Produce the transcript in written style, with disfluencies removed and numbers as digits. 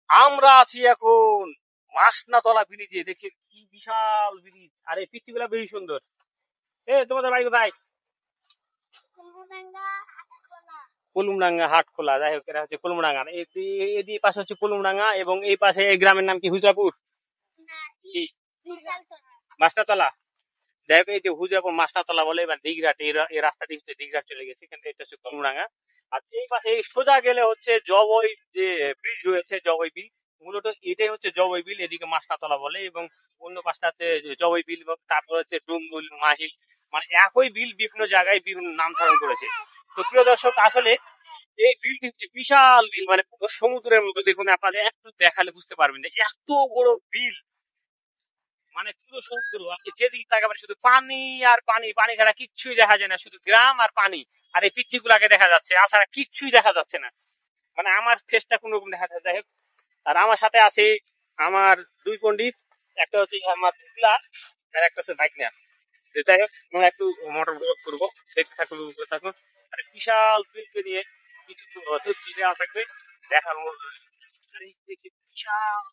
আমরা আছি এখন মাসনাতলা ব্রিজে। দেখছি কি বিশাল ব্রিজ, আর এই পিচ্ছি গুলা বেশি সুন্দর। তোমাদের বাড়ি কোথায়? কুলুমডাঙ্গা হাট খোলা, যাই হোক এটা হচ্ছে কুলুমডাঙ্গা। এদিকে পাশে হচ্ছে কুলুমডাঙ্গা, এবং এই পাশে এই গ্রামের নাম কি, হুজরাপুর? কি মাসনাতলা? যাই হোক, এই যে হুজরাপুর মাসনাতলা বলে, এবার দিঘরাট, এই রাস্তাটি হচ্ছে দিঘরাট চলে গেছে, কিন্তু এটা হচ্ছে কুলুমডাঙ্গা। আর এই পাশে এই সোজা গেলে হচ্ছে জবই যে ব্রিজ রয়েছে, জবই বিল। মূলত এটাই হচ্ছে জবই বিল, এদিকে মাসনাতলা বলে, এবং অন্য পাশটা হচ্ছে জবই বিল, এবং তারপর হচ্ছে ডুমবুল, মাহিল। মানে একই বিল বিভিন্ন জায়গায় বিভিন্ন নাম ধারণ করেছে। তো প্রিয় দর্শক, আসলে এই বিলটি হচ্ছে বিশাল বিল, মানে পুরো সমুদ্রের মতো। দেখুন, আপনাদের একটু দেখালে বুঝতে পারবেন না, এত বড় বিল। মানে পুরো সমুদ্র, আপনি যেদিকে তাকাবেন শুধু পানি আর পানি, পানি ছাড়া কিচ্ছুই দেখা যায় না, শুধু গ্রাম আর পানি। আর এই পিচ্ছি গুলাকে দেখা যাচ্ছে, তাছাড়া কিচ্ছুই দেখা যাচ্ছে না। মানে আমার ফেসটা কোন রকম দেখা যাচ্ছে। যাই হোক, আর আমার সাথে আছে আমার দুই পণ্ডিত। একটা হচ্ছে আমার টুকলা, আর একটা হচ্ছে বাইক নেয়া। যাই হোক, আমরা একটু মোটর ব্লগ করবো, দেখতে থাকুন, উপরে থাকুন। আর এই বিশাল বিলকে নিয়ে কিছু তথ্য দেওয়া থাকবে, দেখার মতো। আর এই দেখছি বিশাল